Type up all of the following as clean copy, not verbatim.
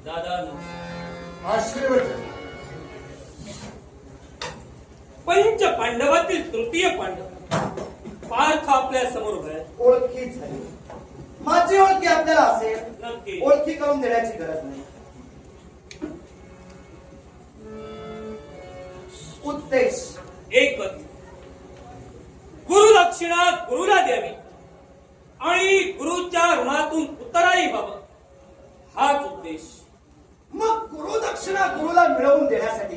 दादा आशीर्वचन. पंच पांडवातील तृतीय पांडव पार्थ आपल्या समोर उभा आहे. ओळखी झाली. माझी ओळखी आपल्याला असेल. नक्की. ओळखी करून देण्याची गरज नाही. उद्देश एकच, गुरुदक्षिणा गुरुला द्यावी आणि गुरुच्या ऋणातून उतराई व्हावं, हाच उद्देश. मग गुरुदक्षिणा गुरुला मिळवून देण्यासाठी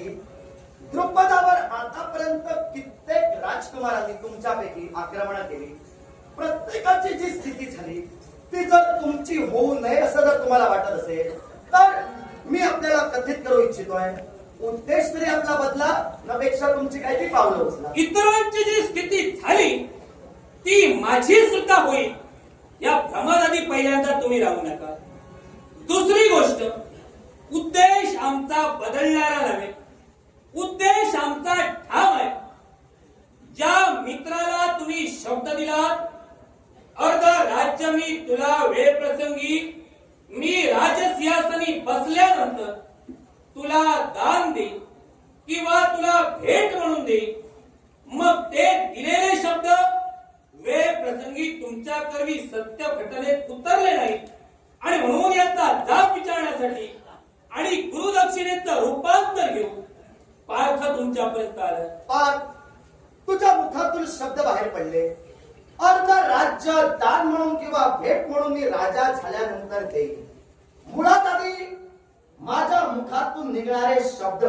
द्रुपदावर आतापर्यंत कित्येक राजकुमारांनी तुमच्यापैकी आक्रमण केली. प्रत्येकाची जी स्थिती झाली ती जर तुमची होऊ नये असं जर तुम्हाला वाटत असेल तर मी आपल्याला कथित करू इच्छितोय. उद्देश तरी आपला बदला नपेक्षा तुमची काही ती पावलं उचला. इतरांची जी स्थिती झाली ती माझी सुद्धा होईल या भ्रमात आधी पहिल्यांदा तुम्ही राहू नका. दुसरी गोष्ट, उद्देश आमचा बदलणारा नव्हे, उद्देश आमचा ठाम आहे. ज्या मित्राला तुम्ही शब्द दिलात, अर्ध राज्य मी तुला वेळ प्रसंगी मी राजसिंहासनी बसल्यानंतर तुला दान दे किंवा तुला भेट म्हणून दे, मग ते दिलेले शब्द वेळ प्रसंगी तुमच्या करवी सत्य घटनेत उतरले नाही आणि म्हणून याचा जाब विचारण्यासाठी आणि गुरुदक्षिणेचं रूपांतर घेऊन पार्थ तुमच्यापर्यंत आला. पार्थ, तुझ्या मुखातून शब्द बाहेर पडले. अर्ध राज्य दान म्हणून किंवा भेट म्हणून मी राजा झाल्यानंतर देईन. मुळात आधी माझ्या मुखातून निघणारे शब्द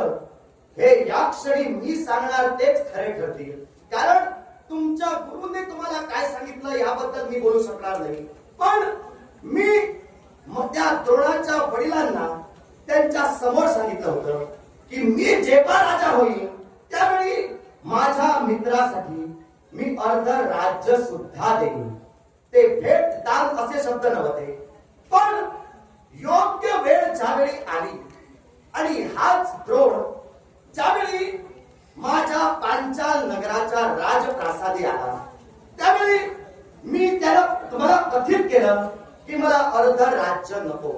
हे या क्षणी मी सांगणार तेच खरे ठरतील. कारण तुमच्या गुरुने तुम्हाला काय सांगितलं याबद्दल मी बोलू शकणार नाही. पण मी त्या द्रोणाच्या वडिलांना त्यांच्या समोर सांगितलं होतं की मी जेव्हा राजा होईल त्यावेळी माझ्या मित्रासाठी मी अर्ध राज्य सुद्धा देईन. ते भेट दान असे शब्द नव्हते, पण योग्य वेळ ज्यावेळी आली आणि हाच द्रोण ज्यावेळी माझ्या पांचाल नगराच्या राजप्रासादी आला त्यावेळी मी त्याला तुम्हाला कथित केलं की मला अर्ध राज्य नको,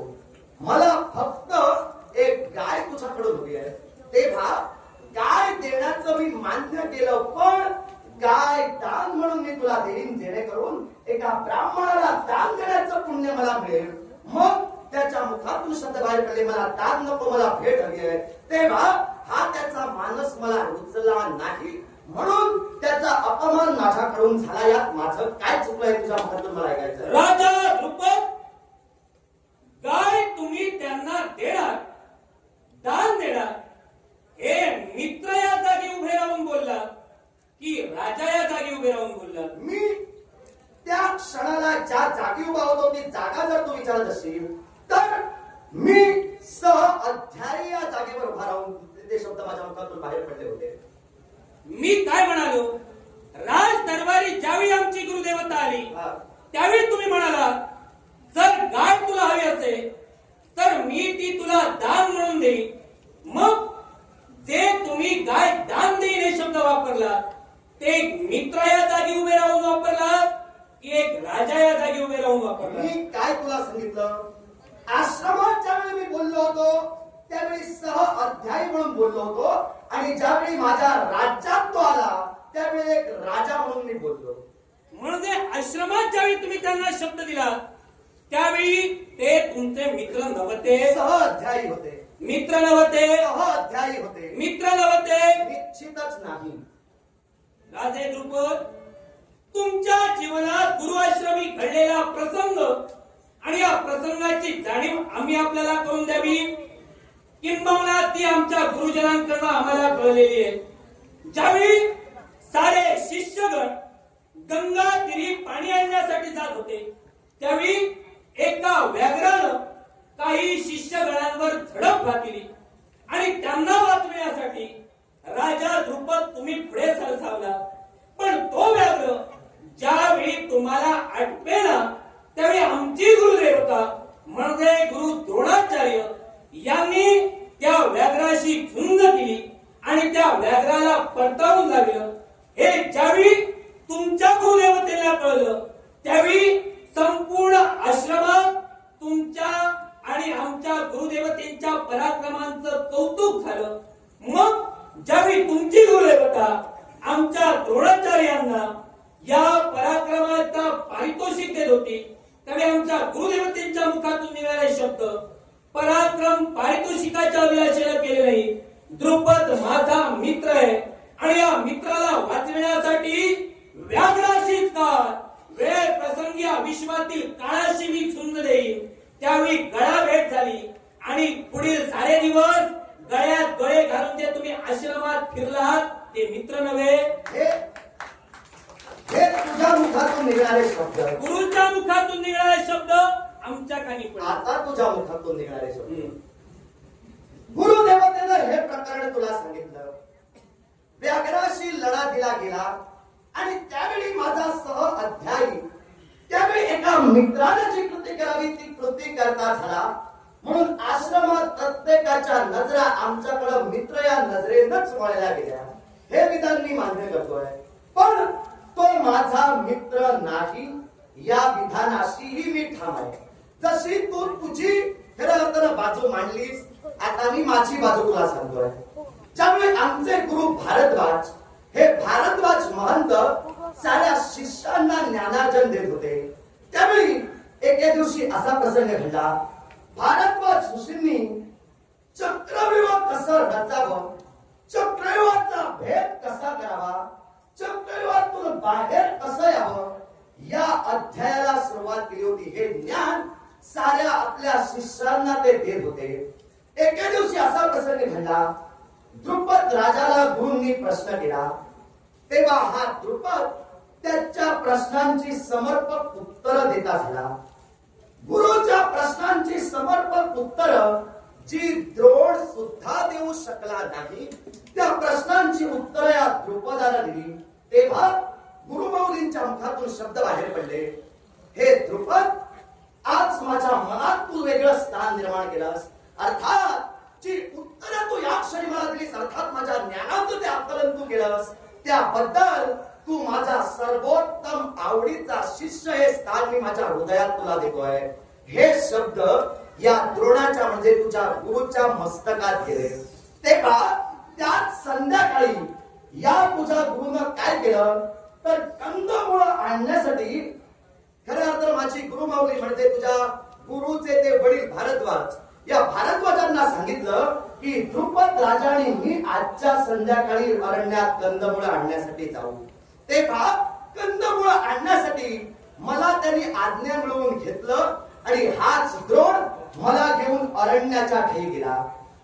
मला फक्त एक गाय तुझ्याकडून हवी आहे. तेव्हा गाय देण्याचं मी मान्य केलं, पण गाय दान म्हणून मी तुला देईन जेणेकरून एका ब्राह्मणाला दान देण्याचं पुण्य मला मिळेल. मग त्याच्या मुखातून शब्द बाहेर पडले, मला दान नको, मला भेट हवी आहे. तेव्हा हा त्याचा मानस मला रुचला नाही, म्हणून त्याचा अपमान माझ्याकडून झाला. यात माझं काय चुकलंय तुझ्या मुखातून मला ऐकायचं. राजा द्रुपद, गाय तुम्ही त्यांना देणार, दान देणार, हे मित्र या जागी उभे राहून बोलला की राजा या जागी उभे राहून बोलला? मी त्या क्षणाला ज्या जागी उभा होतो ती जागा जर तू विचारत असशील तर मी अध्यायी या जागेवर उभा राहून ते शब्द माझ्या मुखातून बाहेर पडले होते. मी काय म्हणालो, राज दरबारी ज्यावेळी आमची गुरुदेवता आली त्यावेळी तुम्ही म्हणाला जर गाय तुला हवी असेल तर मी ती तुला दान म्हणून देईन. मग जे तुम्ही गाय दान देईन हे शब्द वापरला ते एक मित्र या जागी उभे राहून वापरला की एक राजा या जागी उभे राहून वापरला? मी काय तुला सांगितलं, आश्रमात ज्यावेळी मी बोललो होतो त्यावेळी अध्यायी म्हणून बोललो होतो आणि ज्यावेळी माझ्या राज्यात तो आला त्यावेळी एक राजा म्हणून मी बोललो. म्हणजे आश्रमात ज्यावेळी तुम्ही त्यांना शब्द दिला त्यावेळी ते तुमचे मित्र नव्हते, अध्यायी होते. मित्र नव्हते, अध्यायी होते. मित्र नव्हते, निश्चितच नाही. राजे द्रुपद, तुमच्या जीवनात गुरुआश्रमी घडलेला प्रसंग आणि या प्रसंगाची जाणीव आम्ही आपल्याला करून द्यावी, किंबहुना ती आमच्या गुरुजनांकडून आम्हाला कळलेली आहे. ज्यावेळी सारे शिष्यगण गंगा तीरी पाणी आणण्यासाठी जात होते त्यावेळी एका व्याघ्रानं काही शिष्यगणांवर झडप घातली आणि त्यांना वाचविण्यासाठी राजा द्रुपद तुम्ही पुढे सरसावला. पण तो व्याघ्र ज्यावेळी तुम्हाला आटपेना त्यावेळी आमची गुरुदेवता म्हणजे गुरु द्रोणाचार्य यांनी त्या व्याघ्राशी झुंज केली आणि त्या व्याघ्राला परतावून लावलं. हे ज्यावेळी तुमच्या गुरुदेवतेला कळलं त्यावेळी संपूर्ण आश्रमात त्यावेळी आमच्या गुरुदेवतेंच्या मुखातून निघालेले शब्द पराक्रम पारितोषिकाच्या अभिलाषेला केले नाही. द्रुपद माझा मित्र आहे आणि या मित्राला वाचविण्यासाठी व्याघ्राशीच काळ वेळ प्रसंगी या विश्वातील काळाशी मी झुंज देईन. त्यावेळी गळा भेट झाली आणि पुढील सारे दिवस गळ्यात गळे घालून जे तुम्ही आश्रमात फिरलात ते मित्र नव्हे. हे तुझ्या मुखातून निघणारे शब्द, गुरुच्या मुखातून निघालेले शब्द आमच्या कानी पडले. आता तुझ्या मुखातून निघणारे शब्द. गुरुदेवतेनं हे प्रकरण तुला सांगितलं. व्याघ्राशी लढा दिला गेला आणि त्यावेळी माझा सह अध्यायी त्यावेळी एका मित्राने जी कृती करावी ती कृती करता झाला. म्हणून आश्रमात प्रत्येकाच्या नजरा आमच्याकडे मित्र या नजरेनच वळल्या गेल्या. हे विधान मी मान्य करतोय, पण तो माझा मित्र नाही या विधानाशीही मी ठाम आहे. जशी तू तुझी खऱ्या अर्थानं बाजू मांडलीस, आता मी माझी बाजू तुला सांगतोय. ज्यामुळे आमचे गुरु भारद्वाज हे भारद्वाज महंत साऱ्या शिष्यांना ज्ञानार्जन देत होते. त्यावेळी एके दिवशी असा प्रसंग घडला. भारद्वाज ऋषींनी चक्रव्यूह कसं रचावं, चक्रव्यूहाचा भेद कसा करावा, चक्रव्यूहातून बाहेर कसं यावं या अध्यायाला सुरुवात केली होती. हे ज्ञान साऱ्या आपल्या शिष्यांना ते देत होते. एके दिवशी असा प्रसंग घडला. द्रुपद राजाला गुरूंनी प्रश्न केला. तेव्हा हा द्रुपद त्याच्या प्रश्नांची समर्पक उत्तरं देता झाला. गुरुच्या प्रश्नांची समर्पक उत्तरं जी द्रोण सुद्धा देऊ शकला नाही त्या प्रश्नांची उत्तरं या द्रुपदाला दिली. तेव्हा गुरुमाऊलींच्या मुखातून शब्द बाहेर पडले. हे द्रुपद, आज माझ्या मनात तू वेगळं स्थान निर्माण केलंस. अर्थात जी उत्तरं तू या क्षणी मला दिलीस, अर्थात माझ्या ज्ञानाचं ते आकलन तू केलंस, त्याबद्दल तू माझा सर्वोत्तम आवडीचा शिष्य हे स्थान मी माझ्या हृदयात तुला देतोय. हे शब्द या द्रोणाच्या म्हणजे तुझ्या गुरुच्या मस्तकात गेले. तेव्हा त्याच संध्याकाळी या तुझ्या गुरुनं काय केलं तर कंदमुळं आणण्यासाठी खऱ्या अर्थानं माझी गुरुमाऊली म्हणजे तुझ्या गुरुचे ते वडील भारद्वाज या भारद्वाजांना सांगितलं की द्रुपद राजाने मी आजच्या संध्याकाळी अरण्यात कंदमुळं आणण्यासाठी जाऊ. तेव्हा कंदमुळं आणण्यासाठी मला त्यांनी आज्ञा मिळवून घेतलं आणि हाच द्रोण मला घेऊन अरण्याच्या ठाई गेला.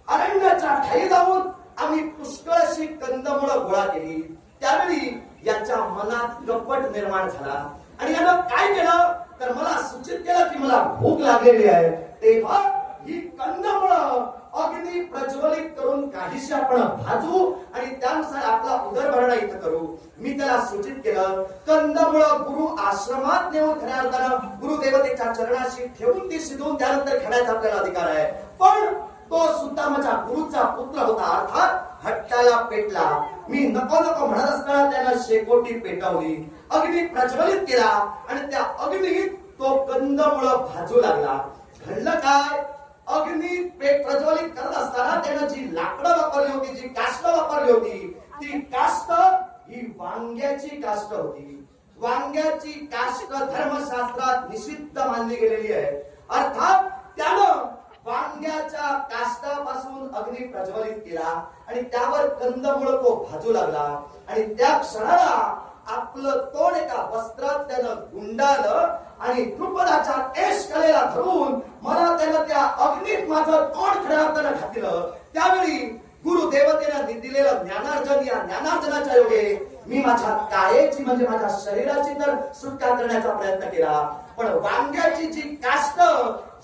अरण्याच्या ठाई जाऊन आम्ही पुष्कळ अशी कंदमुळं गोळा केली. त्यावेळी याच्या मनात कपट निर्माण झाला आणि यानं काय केलं तर मला सूचित केलं की मला भूक लागलेली आहे. तेव्हा ही कंदमुळं अग्नी प्रज्वलित करून काहीशी आपण भाजू आणि त्यानुसार आपला उदरभरणा इथं करू. मी त्याला सूचित केलं. कंदमुळं गुरु आश्रमात नेऊन खऱ्या अर्थानं गुरुदेवतेच्या चरणाशी ठेवून ती शिजवून त्यानंतर खाण्याचा आपल्याला अधिकार आहे. पण तो सुद्धा माझ्या गुरुचा पुत्र होता. अर्थात हट्टाला पेटला. मी नको नको म्हणत असताना त्यानं शेकोटी पेटवली, अग्नी प्रज्वलित केला आणि त्या अग्नीत तो कंदमुळं भाजू लागला. घडलं काय, अग्नी प्रज्वलित करत असताना त्यानं जी लाकडं वापरली होती, जी काष्ट वापरली होती, ती काष्ट ही वांग्याची काष्ट होती. वांग्याची काष्ट धर्मशास्त्रात निषिद्ध मानली गेलेली आहे. अर्थात त्यानं वांग्याच्या काष्टापासून अग्नी प्रज्वलित केला आणि त्यावर कंदमुळं तो भाजू लागला आणि त्या क्षणाला आपलं तोंड एका वस्त्रात त्यानं गुंडाळलं आणि द्रुपदाच्या केश कलेला धरून मला त्यानं त्या अग्नीत माझं तोंड खऱ्या अर्थानं घातलं. त्यावेळी गुरुदेवतेनं दिलेलं ज्ञानार्जन, या ज्ञानार्जनाच्या योगे मी माझ्या कायेची म्हणजे माझ्या शरीराची तर सुटका करण्याचा प्रयत्न केला. पण वांग्याची जी काष्ट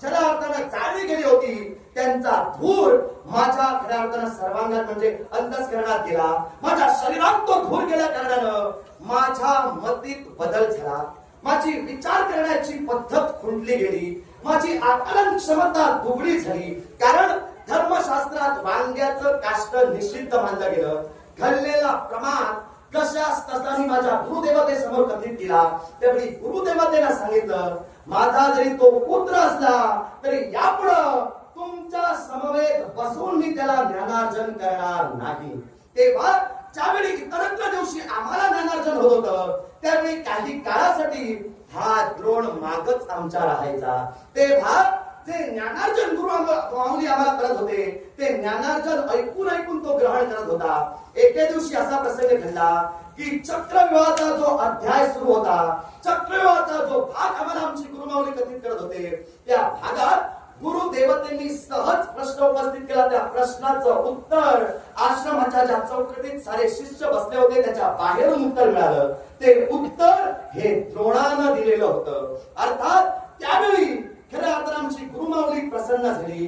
खऱ्या अर्थानं जाळली गेली होती त्यांचा धूर माझ्या खऱ्या अर्थानं सर्वांगात म्हणजे अंतःकरणात गेला. माझ्या शरीरात तो धूर गेल्या कारणानं माझ्या मतीत बदल झाला. माझी विचार करण्याची पद्धत खुंटली गेली. माझी आकलन क्षमता दुबळी झाली. कारण धर्मशास्त्रात वांग्याचं काष्ट निषिद्ध मानलं गेलं. घडलेला प्रमाण कशास तसा मी माझ्या गुरुदेवतेसमोर कथित केला. त्यावेळी गुरुदेवतेनं सांगितलं, माझा जरी तो पुत्र असला तरी यापुढं तुमच्या समवेत बसून मी त्याला ज्ञानार्जन करणार नाही. तेव्हा ज्यावेळी इतरत्र दिवशी आम्हाला ज्ञानार्जन होत होतं त्यावेळी काही काळासाठी हा द्रोण मागच आमचा राहायचा. तेव्हा जे ज्ञानार्जन गुरु माऊली आम्हाला करत होते ते ज्ञानार्जन ऐकून ऐकून तो ग्रहण करत होता. एके दिवशी असा प्रसंग घडला की चक्रव्यूहाचा जो अध्याय सुरू होता, चक्रव्यूहाचा जो भाग आम्हाला आमची गुरुमाऊली कथित करत होते, त्या भागात गुरुदेवतेंनी सहज प्रश्न उपस्थित केला. त्या प्रश्नाचं उत्तर आश्रमाच्या ज्या चौकटीत सारे शिष्य बसले होते त्याच्या बाहेरून उत्तर मिळालं. ते उत्तर हे द्रोणानं दिलेलं होतं. अर्थात त्यावेळी खरं आता आमची गुरुमाऊली प्रसन्न झाली.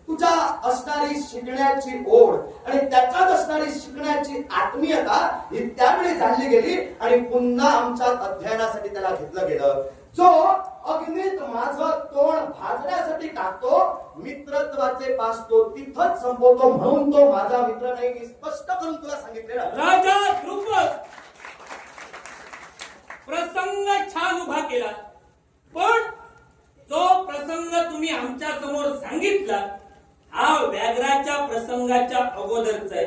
तुझ्या असणारी शिकण्याची ओढ आणि त्याच्यात असणारी शिकण्याची आत्मीयता ही त्यावेळी जाणली गेली आणि पुन्हा आमच्या अध्ययनासाठी त्याला घेतलं गेलं. जो अग्नीत माझं तोंड भाजण्यासाठी टाकतो, मित्रत्वाचे पास तो तिथंच संपवतो, म्हणून तो माझा मित्र नाही. मी स्पष्ट करून तुला सांगितलेलं. राजा द्रुपद प्रसंग छान उभा केला, पण जो प्रसंग तुम्ही आमच्या समोर सांगितला हा व्याघ्राच्या प्रसंगाच्या अगोदरचा आहे.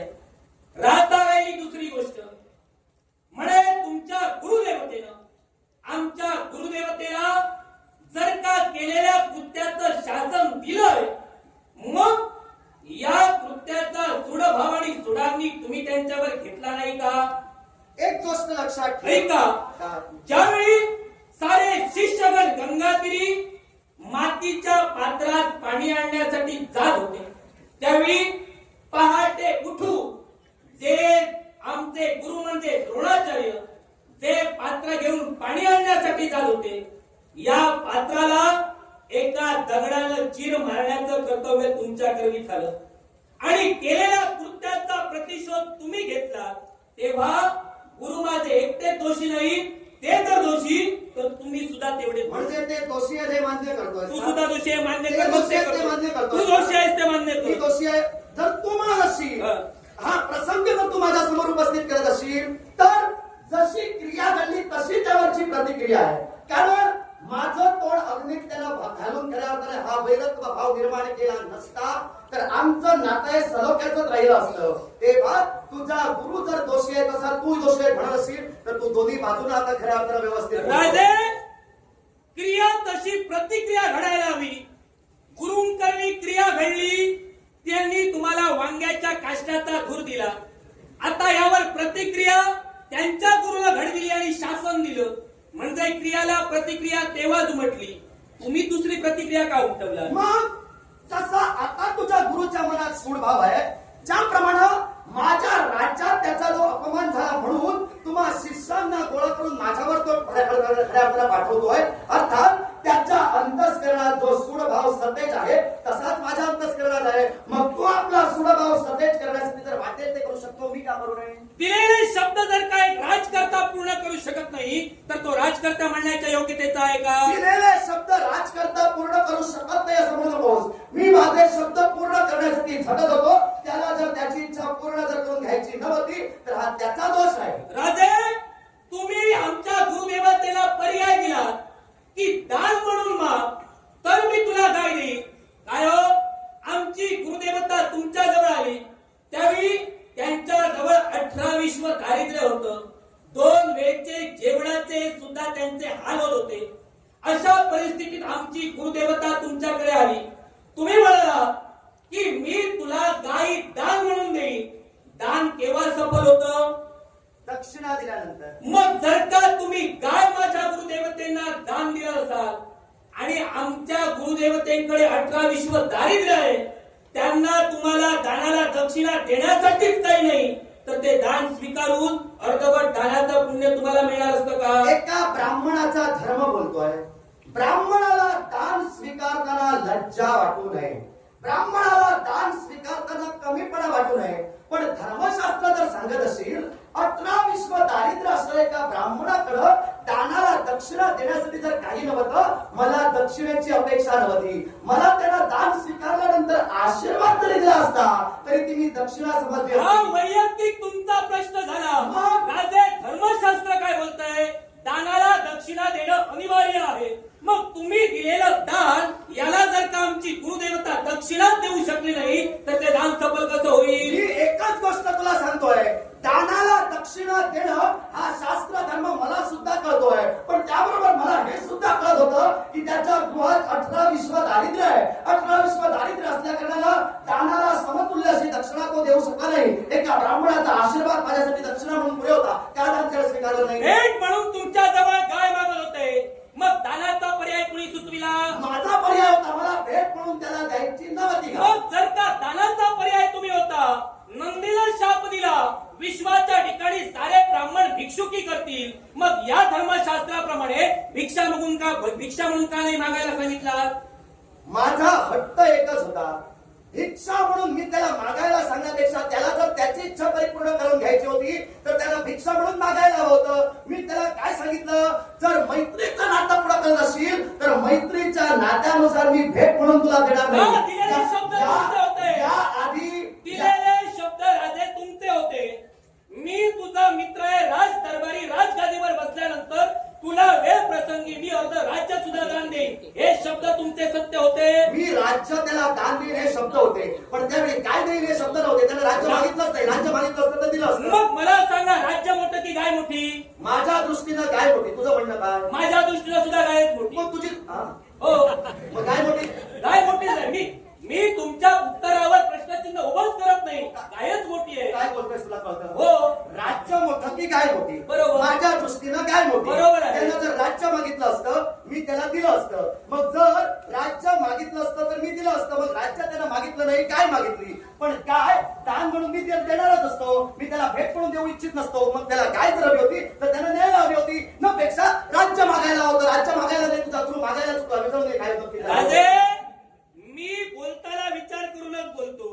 राहता वेळी दुसरी गोष्ट म्हणे तुमच्या गुरुदेवतेनं आमच्या गुरुदेवतेला जर का केलेल्या कृत्याचं शासन दिलंय, मग या कृत्याचा सुडभाव आणि सुडावणी तुम्ही त्यांच्यावर घेतला नाही का? एक गोष्ट लक्षात ठेव. का ज्यावेळी सारे शिष्यगण गंगातीरी मातीच्या पात्रात पाणी आणण्यासाठी जात होते, त्यावेळी पहाटे उठू जे आमचे गुरु म्हणजे द्रोणाचार्य जे पात्र घेऊन पाणी आणण्यासाठी जात होते, या पात्राला एका दगडानं चीर मारण्याचं कर्तव्य तुमच्याकडे झालं आणि केलेल्या कृत्याचा प्रतिशोध तुम्ही घेतला. तेव्हा गुरु माझे एकटे दोषी नाही, ते जर दोषी तर तुम्ही सुद्धा तेवढे. म्हणजे ते दोषी आहे हे मान्य करतोय. तू सुद्धा दोषी आहे मान्य ते कर. दोषी आहे ते मान्य करतोय. तू दोषी आहेस ते मान्य मी कर. दोषी आहे जर तू म्हणत असशील, हा प्रसंग जर तू माझ्या समोर उपस्थित करत असशील, तर जशी क्रिया घडली तशी त्यावरची प्रतिक्रिया आहे. कारण माझं तोंड अग्नीत त्याला घालून खऱ्या हा वैरत्व भाव निर्माण केला नसता तर आमचं नातं सलोख्याच राहिलं असतं. तेव्हा तुझा गुरु जर दोषी आहे तसा तू दोषी आहे म्हणत असशील तर तू दोन्ही बाजूला आता खऱ्या अर्थानं व्यवस्थित राजे क्रिया तशी प्रतिक्रिया घडायला हवी. गुरुंकडनी क्रिया घडली, त्यांनी तुम्हाला वांग्याच्या काष्टाचा धूर दिला. आता यावर प्रतिक्रिया त्यांच्या गुरुला घडविली आणि शासन दिलं, म्हणजे क्रियाला प्रतिक्रिया तेव्हाच म्हटली. तुम्ही दुसरी प्रतिक्रिया का उमटवला? मग जसा आता तुझ्या गुरुच्या मनात सूडभाव आहे, ज्याप्रमाणे माझ्या राज्यात त्याचा जो अपमान झाला म्हणून तुम्हा शिष्यांना गोळा करून माझ्यावर तो खऱ्या पाठवतोय, अर्थात त्याच्या अंतस्करणात जो सूडभाव सतेज आहे तसाच माझ्या अंतस्करणात आहे. मग तू आपला सूडभाव सतेज करण्यासाठी जर वाटेल ते करू शकतो, मी का करू नये? दिलेले शब्द जर का एक राजकर्ता पूर्ण करू शकत नाही तर तो राजकर्ता म्हणण्याच्या योग्यतेचा आहे का? दिलेले शब्द राजकर्ता पूर्ण करू शकत नाही असं म्हणू नकोस. मी माझे शब्द पूर्ण करण्यासाठी झटत होतो, त्याला जर त्याची इच्छा पूर्ण जर करून घ्यायची नव्हती तर हा त्याचा दोष आहे. राजे तुम्ही आमच्या गुरुदेवतेला पर्याय दिला की दान म्हणून माग तर मी तुला गाय देईन. काय हो, आमची गुरुदेवता तुमच्या जवळ आली त्यावेळी त्यांच्या जवळ 18 विश्व दारिद्र्य होतं. 2 वेळचे जेवणाचे सुद्धा त्यांचे हाल होत होते. अशा परिस्थितीत आमची गुरुदेवता तुमच्याकडे आली. तुम्ही म्हणाला की मी तुला गायी दान म्हणून देईन. दान केव्हा सफल होतं? दक्षिणा दिल्यानंतर. मग जर का तुम्ही गाय माझ्या गुरुदेवतेंना दान दिलं असाल आणि आमच्या गुरुदेवतेंकडे 18 विश्व दारिद्र्य आहे, त्यांना तुम्हाला दानाला दक्षिणा देण्यासाठीच काही नाही तर ते दान स्वीकारून अर्धवट दानाचं पुण्य तुम्हाला मिळणार असतं का? एका ब्राह्मणाचा धर्म बोलतोय. ब्राह्मणाला दान स्वीकारताना लज्जा वाटू नये, ब्राह्मणाला दान स्वीकारताना कमीपणा वाटू नये. पण धर्मशास्त्र जर सांगत असेल 18 विश्व दारिद्र्य असणाऱ्या एका ब्राह्मणाकडं दानाला दक्षिणा देण्यासाठी जर काही नव्हतं, मला दक्षिणेची अपेक्षा नव्हती, मला त्याला दान स्वीकारल्यानंतर आशीर्वाद जरी दिला असता तरी ती मी दक्षिणा समजली हा असती. वैयक्तिक तुमचा प्रश्न झाला. मग? राजे धर्मशास्त्र काय बोलतंय? दानाला दक्षिणा देणं अनिवार्य आहे. मग तुम्ही दिलेलं दान याला जर का आमची गुरुदेवता दक्षिणा देऊ शकली नाही तर ते दान सफल कसं होईल? मी एकच गोष्ट तुला सांगतोय, दानाला दक्षिणा देणं हा शास्त्र धर्म मला सुद्धा कळतोय, पण त्याबरोबर मला हे गावात 18-20 दारिद्र्य आहे. 18-20 दारिद्र्य असल्या कारणाला दानाला समतुल्य अशी दक्षिणा तो देऊ शकला नाही. एका ब्राह्मणाचा आशीर्वाद माझ्यासाठी दक्षिणा म्हणून पुढे होता. का दान स्वीकारलं नाही? भेट म्हणून तुमच्या जवळ गाय मागत होते, मग दानाचा पर्याय कुणी सुचविला? माझा पर्याय होता. मला भेट म्हणून त्याला द्यायची नव्हती का? मग जर का दानाचा पर्याय तुम्ही होता, नंदीला शाप दिला, विश्वाच्या ठिकाणी सारे ब्राह्मण भिक्षुकी करतील, मग या धर्मशास्त्राप्रमाणे भिक्षा म्हणून का नाही मागायला सांगितलं? माझा हट्ट एकच होता, भिक्षा म्हणून मी त्याला मागायला सांगण्यापेक्षा त्याला जर त्याची इच्छा परिपूर्ण करून घ्यायची होती तर त्याला भिक्षा म्हणून मागायला हवं होतं. मी त्याला काय सांगितलं, जर मैत्रीचं नातं पुढे करत असेल तर मैत्रीच्या नात्यानुसार मी भेट म्हणून तुला देणार हा, दिलेले शब्द तुमचे होते. आधी दिलेले शब्द राजे तुमचे होते. मी तुझा मित्र आहे, राज दरबारी राजगादीवर बसल्यानंतर तुला वेळ प्रसंगी मी अर्ध राज्य सुद्धा दान देईन, हे शब्द तुमचे सत्य होते. मी राज्य त्याला दान देईन हे शब्द होते, पण त्यावेळी काय देईन हे शब्द नव्हते. त्याने राज्य मागितलंच नाही. राज्य मागितलं असतं तर दिलं असतं. मग मला सांगा, राज्य मोठं की गाय मोठी? माझ्या दृष्टीनं काय मोठी, तुझं म्हणणं काय? माझ्या दृष्टीनं सुद्धा गायच मोठी. मग तुझी हो, मग काय मोठी? गाय मोठीच आहे. मी तुमच्या उत्तरावर प्रश्नचिन्ह उभंच करत नाही, गायच मोठी आहे. काय बोलतोय तुला कळतं? हो, राज्य मोठं की काय मोठी? बरोबर. माझ्या दृष्टीनं काय मोठी? बरोबर आहे. त्यानं जर राज्य मागितलं असतं मी त्याला दिलं असतं. मग जर राज्य मागितलं असतं तर मी दिलं असतं. मग राज्य त्यानं मागितलं नाही, काय मागितली? पण काय दान म्हणून मी देणारच असतो. मी त्याला भेट म्हणून देऊ इच्छित नसतो. मग त्याला काय जर हवी होती तर त्यानं न्यायला हवी होती, न पेक्षा राज्य मागायला होतं. राज्य मागायला नाही, तुझा तू मागायला चुकला. विचारून नाही काय होतं राजे, मी बोलताना विचार करूनच बोलतो.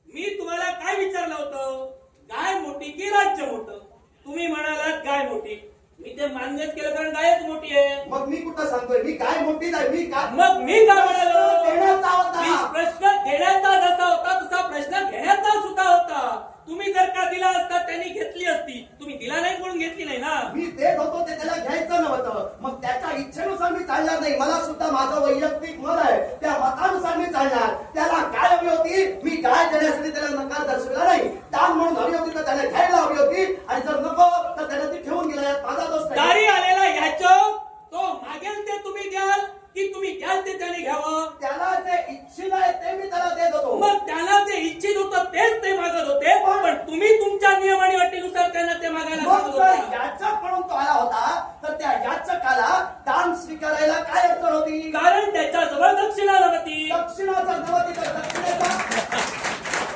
मी तुम्हाला काय विचारलं होतं, गाय मोठी की राज्य मोठं? तुम्ही म्हणालात गाय मोठी. मी ते मान्यच केलं, कारण गायच मोठी आहे. मग मी कुठं सांगतोय मी गाय मोठी नाही? मी काय मग मी काय म्हणालो? देण्याचा होता. प्रश्न देण्याचा जसा होता तसा प्रश्न घेण्याचा सुद्धा होता. तुम्ही जर का दिला असता त्यांनी घेतली असती. तुम्ही दिला नाही म्हणून घेतली नाही ना. मी देत होतो ते त्याला घ्यायचं नव्हतं. मग त्याच्या इच्छेनुसार मी चालणार नाही. मला सुद्धा माझं वैयक्तिक मत आहे, त्या मतानुसार मी चालणार. त्याला काय हवी होती मी गाय देण्यासाठी त्याला नकार दर्शविला नाही. दान म्हणून हवी होती तर त्याला घ्यायला हवी होती, आणि जर नको तर त्याला ती ठेवून गेला. यात माझा दोष नाही. दारी आलेला याचक तो मागेल ते तुम्ही द्याल की तुम्ही घ्याल ते त्याने घ्यावं? त्याला जे इच्छित आहे ते मी त्याला देत होतो. मग त्याला जे इच्छित होतं तेच ते मागत होते, पण तुम्ही तुमच्या नियम आणि अटीनुसार त्यांना ते मागायला मग सांगत जर होता. याचक म्हणून तो आला होता तर त्या याचकाला दान स्वीकारायला काय अडचण होती? कारण त्याच्याजवळ दक्षिणा नव्हती. दक्षिणाचा नव्हती तर दक्षिणेचा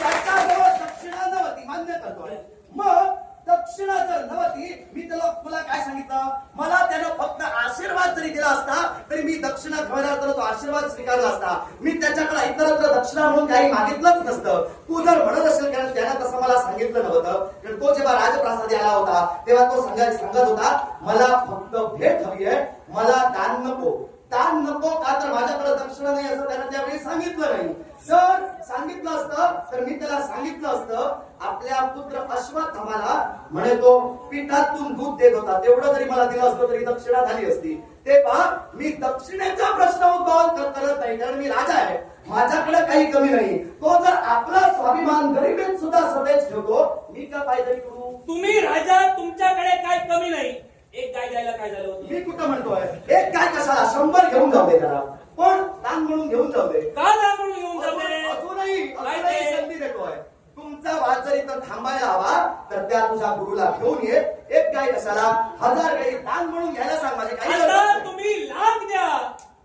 त्याच्याजवळ दक्षिणा नव्हती, मान्य करतोय. मग दक्षिणा जर नव्हती, मी त्याला तुला काय सांगितलं, मला त्यानं फक्त आशीर्वाद जरी दिला असता तरी मी दक्षिणा घेणार, तर तो आशीर्वाद स्वीकारला असता. मी त्याच्याकडे इतरत्र दक्षिणा म्हणून काही मागितलंच नसतं. तू जर म्हणत असेल, कारण त्यानं तसं मला सांगितलं नव्हतं. कारण तो जेव्हा राजप्रासादी आला होता तेव्हा तो सांगत होता, मला फक्त भेट हवी आहे, मला दान नको. दान नको का तर माझ्याकडे दक्षिणा नाही असं त्यानं त्यावेळी सांगितलं नाही. जर सांगितलं असतं तर मी त्याला सांगितलं असतं, आपल्या पुत्र अश्वत्थामाला म्हणे तो पिठातून दूध देत होता, तेवढं जरी मला दिलं असतं तरी दक्षिणा झाली असती. तेव्हा मी दक्षिणेचा प्रश्न उद्भव करत नाही, कारण मी राजा आहे, माझ्याकडे काही कमी नाही. तो जर आपला स्वाभिमान गरिबीत सुद्धा सदैव ठेवतो, मी का पाहिजे करू? तुम्ही राजा, तुमच्याकडे काय कमी नाही. एक गाय द्यायला काय झालं होतं? मी कुठं म्हणतोय एक गाय कशाला, 100 घेऊन जाऊ दे त्याला, पण दान म्हणून घेऊन जाऊ दे. का दान म्हणून घेऊन जाते? अजूनही काय ते? संधी देतोय. तुमचा वाद जर इथं थांबायला हवा तर त्या तुझ्या गुरुला घेऊन ये. एक गाय कशाला, 1000 गाई दान म्हणून घ्यायला सांग. माझे काही आता तुम्ही लाख द्या,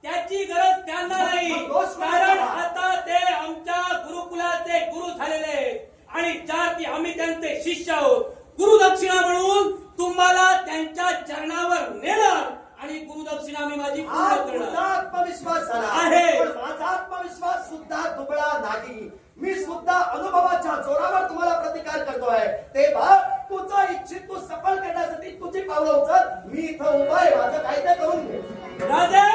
त्याची गरज त्यांना नाही. कारण आता ते आमच्या गुरुकुलाचे गुरु झालेले आणि 4 ती आम्ही त्यांचे शिष्य आहोत. गुरुदक्षिणा म्हणून तुम्हाला त्यांच्या चरणावर नेणार आणि गुरुदक्षिणा मी माझी पूर्ण करणार. आत्मविश्वास झाला आहे. पण माझा आत्मविश्वास सुद्धा दुबळा नाही. मी सुद्धा अनुभवाच्या जोरावर तुम्हाला प्रतिकार करतोय. तेव्हा तुझं इच्छित तू सफल करण्यासाठी तुझी पावलं उचल. मी इथं उभा आहे, माझं काय ते करून घे. राजे,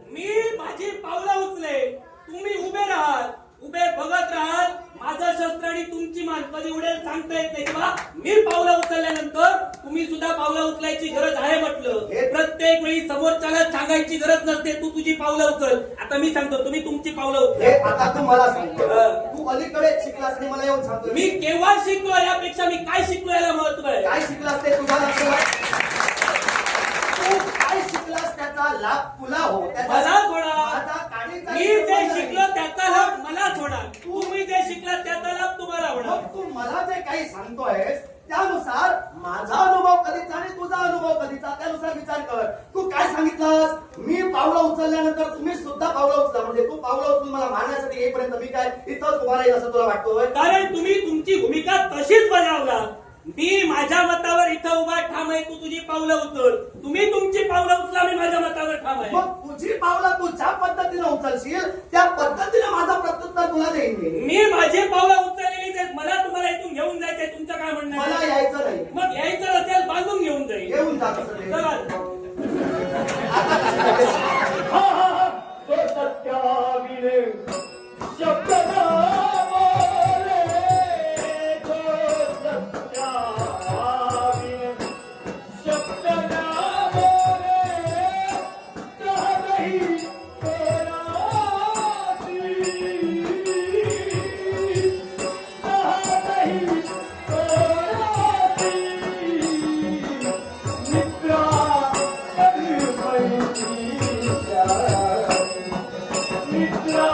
मी माझी पावलं उचले, तुम्ही उभे राहाल, उभे बघत राहाल. माझं शस्त्र आणि तुमची मान कधी उडेल सांगता येत नाही. तेव्हा मी पावलं उचलल्यानंतर तुम्ही सुद्धा पावलं उचलायची गरज आहे म्हटलं. प्रत्येक वेळी समोरच्याला सांगायची गरज नसते, तू तुझी पावलं उचल. आता मी सांगतो, तुम्ही तुमची पावलं हे उचला. आता तू मला सांगतो, तू अलीकडे शिकलास आणि मला येऊन सांगतो मी केव्हा शिकलो, यापेक्षा मी काय शिकलो याला महत्व आहे. काय शिकलास ते तुझ्या लक्षात. तू काय शिकलास त्याचा लाभ तुला हो. मला थोडा. माझा मला जे काही सांगतोयस त्यानुसार माझा अनुभव कधीचा आणि तुझा अनुभव कधीचा त्यानुसार विचार कर. तू काय सांगितलंस? मी पावलं उचलल्यानंतर तुम्ही सुद्धा पावलं उचला, म्हणजे तू पावलं उचलून मला मारण्यासाठी येईपर्यंत मी काय इथंच उभा राहील असं तुला वाटतोय? कारण तुम्ही तुमची भूमिका तशीच बजावला. मी माझ्या मतावर इथं उभा ठाम आहे, तू तुझी पावलं उचल. तुम्ही तुमची पावलं उचला, मी माझ्या मतावर ठाम आहे. मग तुझी पावलं तू ज्या पद्धतीने उचलशील त्या पद्धतीने माझा प्रत्युत्तर तुला देईन मी माझी पावलं उचललेली आहेत. मला तुम्हाला इथून घेऊन जायचंय, तुमचं काय म्हणणं आहे? मला यायचं नाही. मग यायचं असेल बांधून घेऊन जाईल. घेऊन जा कसं ते. चला. आता कसं जायचं? हा हा हा तो सत्याविने शब्द ना बोले तो सत्याविने शब्द ना बोले कहा नहीं कोरासी कहा नहीं कोरासी मित्रा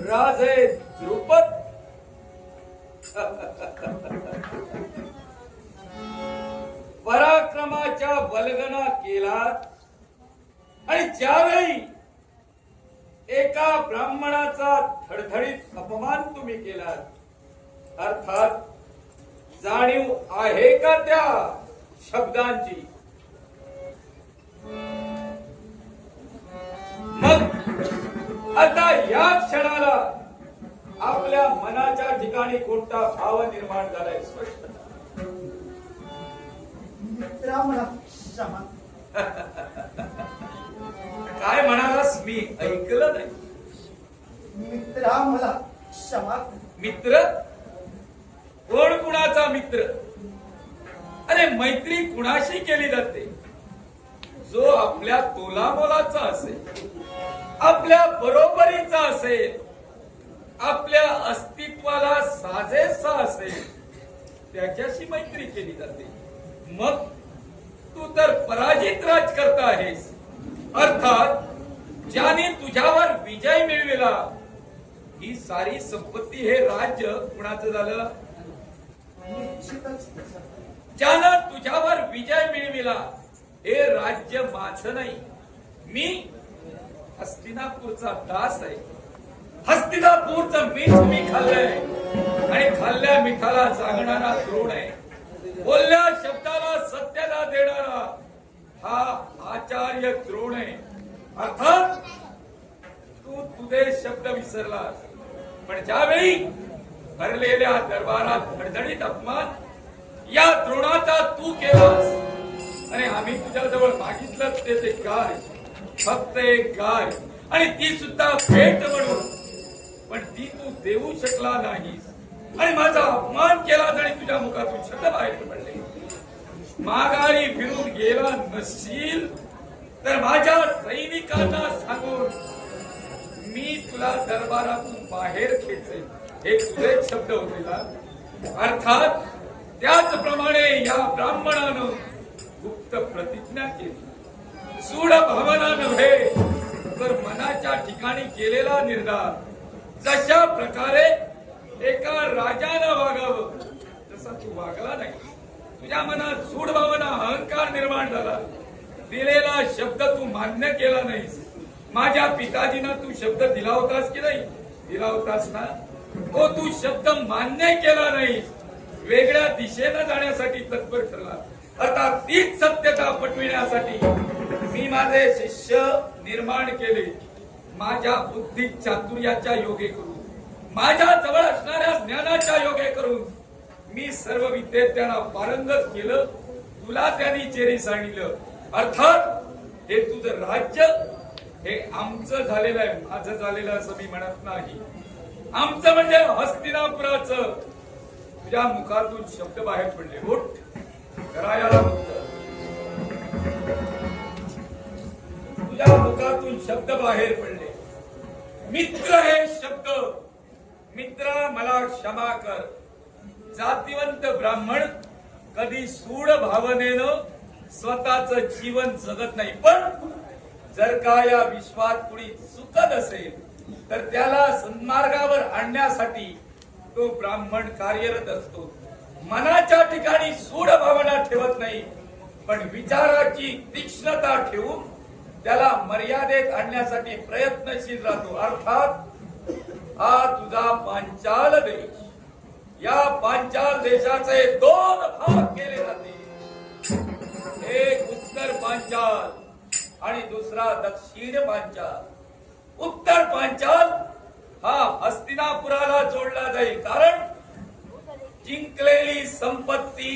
राजे द्रुपद पराक्रमाच्या वल्गना केलात आणि ज्यावेळी एका ब्राह्मणाचा धडधडीत अपमान तुम्ही केलात, अर्थात जाणीव आहे का त्या शब्दांची? मग आता या क्षणाला आपल्या मनाच्या ठिकाणी कोणता भाव निर्माण झालाय स्पष्ट? मित्रा मला क्षमा. काय म्हणालास? मी ऐकलं नाही. मित्रा मला क्षमा. मित्र? कोण कुणाचा मित्र? अरे मैत्री कुणाशी केली जाते? जो आपल्या तोलामोलाचा असेल, आपल्या बरोबरीचा असेल, आपल्या अस्तित्वाला साजेसा असेल, त्याच्याशी मैत्री केली जाते. मग तू तर पराजित राजकर्ता आहेस. अर्थात ज्याने तुझ्यावर विजय मिळविला, ही सारी संपत्ती, हे राज्य कुणाचं झालं? निश्चितच. ज्यानं तुझ्यावर विजय मिळविला, हे राज्य माझं नाही. मी हस्तिनापूरचा दास आहे. हस्तिनापूरचं मीठ मी खाल्लंय आणि खाल्ल्या मिठाला जागणारा द्रोण आहे. बोलल्या शब्दाला सत्यता देणारा हा आचार्य द्रोण आहे. अर्थात तू तुझे शब्द विसरलास, पण ज्यावेळी भरलेल्या दरबारात धडधडीत अपमान या द्रोणाचा तू केलास, आणि आम्ही तुझ्याजवळ मागितलं ते गाय, फक्त एक गाय, आणि ती सुद्धा भेट म्हणून. पण ती तू देऊ शकला नाहीस आणि माझा अपमान केलास आणि तुझ्या मुखातून शब्द बाहेर पडले. माघारी फिरून गेला नसशील तर माझ्या सैनिकांना सांगून मी तुला दरबारातून बाहेर खेचेन. हे तुझेच शब्द होते ना. अर्थात त्याचप्रमाणे या ब्राह्मणानं गुप्त प्रतिज्ञा केली. सूड भावना नव्हे तर मनाच्या ठिकाणी केलेला निर्धार. जशा प्रकारे एका राजानं वागावं तसा तू वागला नाही. तुझ्या मनात सूड भावना, अहंकार निर्माण झाला. दिलेला शब्द तू मान्य केला नाहीस. माझ्या पिताजींना तू शब्द दिला होतास की नाही? दिला होतास ना. तो तू शब्द मान्य केला नाहीस. वेगळ्या दिशेनं जाण्यासाठी तत्पर ठरला. आता तीच सत्यता पटविण्यासाठी मी माझे शिष्य निर्माण केले. माझ्या बुद्धी चातुर्याच्या योगे करून, माझ्या जवळ असणाऱ्या ज्ञानाच्या योगे करून मी सर्व विद्येत त्यांना पारंगत केलं. तुला त्यांनी चेरी सांगितलं. अर्थात हे तुझं राज्य हे आमचं झालेलं आहे, माझं झालेलं असं मी म्हणत नाही. आमचं म्हणजे हस्तिनापुराचं. तुझ्या मुखातून शब्द बाहेर पडले. उठ, करायला मुक्त. तुझ्या मुखातून शब्द बाहेर पडले. मित्र हे शब्द. मित्रा मला क्षमा कर. जातिवंत ब्राह्मण कधी सूड भावनेनं स्वतःच जीवन जगत नाही. पण जर का या विश्वात कुणी चुकत असेल तर त्याला सन्मार्गावर आणण्यासाठी तो ब्राह्मण कार्यरत असतो. मनाच्या ठिकाणी सूड भावना ठेवत नाही, पण विचाराची तीक्ष्णता ठेवून त्याला मर्यादेत आणण्यासाठी प्रयत्नशील राहतो. अर्थात हा तुझा पांचाल देश. या पांचाल देशाचे दोन भाग केले जाते. एक उत्तर पांचाल आणि दुसरा दक्षिण पांचाल. उत्तर पांचाल हा हस्तिनापुराला जोडला जाईल. कारण जिंकलेली संपत्ती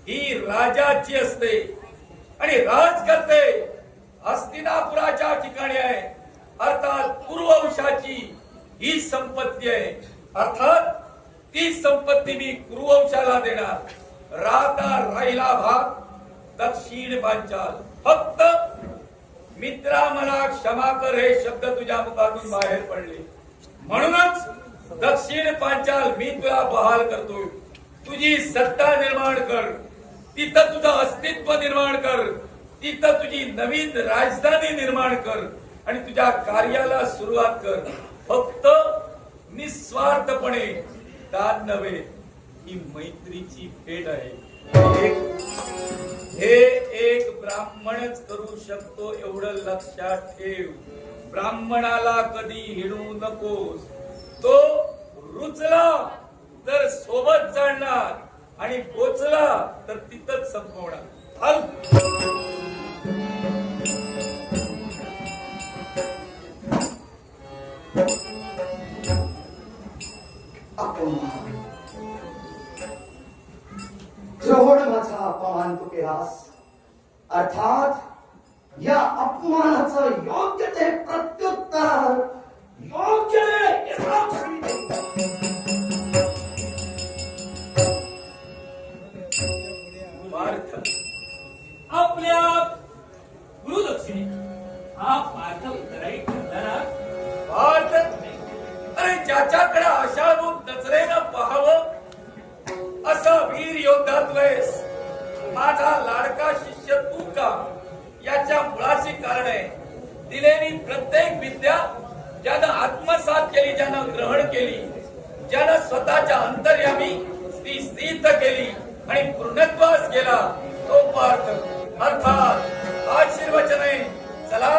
ही राजाची असते आणि राजकर्ते हस्तिनापुराच्या ठिकाणी आहे. अर्थात कुरुवंशाची ही संपत्ती आहे. अर्थात ती संपत्ती मी कुरुवंशाला देणार. राहिला भाग दक्षिण पांचाल. फक्त मित्रा मला क्षमा कर हे शब्द तुझ्या मुखातून बाहेर पडले. म्हणूनच दक्षिण पांचाल मी तुला बहाल करतोय. तुझी सत्ता निर्माण कर. तिथं तुझं अस्तित्व निर्माण कर. तिथं तुझी नवीन राजधानी निर्माण कर आणि तुझ्या कार्याला सुरुवात कर. फक्त निस्वार्थपणे, दान नव्हे, ही मैत्रीची भेट आहे. हे एक ब्राह्मणच करू शकतो एवढं लक्षात ठेव. ब्राह्मणाला कधी हिणू नकोस. तो रुचला तर सोबत जाणार आणि पोचला तर तिथंच संपवणार. जवळ माझा अपमान तू केलास. अर्थात या अपमानाचं योग्य ते प्रत्युत्तर योग्य पार्थ आपल्या गुरुदक्षिणेत हा पार्थ उत्तराई ठरला. पार्थ, अरे ज्याच्याकडे आशाभूत नजरेनं पाहावं असा वीर योद्धा तू आहेस. माझा लाडका शिष्य तू का याच्या मुळाशी कारण आहे. दिलेली प्रत्येक विद्या ज्यानं आत्मसात केली, ज्यानं ग्रहण केली, ज्यानं स्वतःच्या अंतर्यामी ती स्थित केली आणि पूर्णत्वास गेला तो पार्थ. अर्थात आशीर्वचन आहे. चला.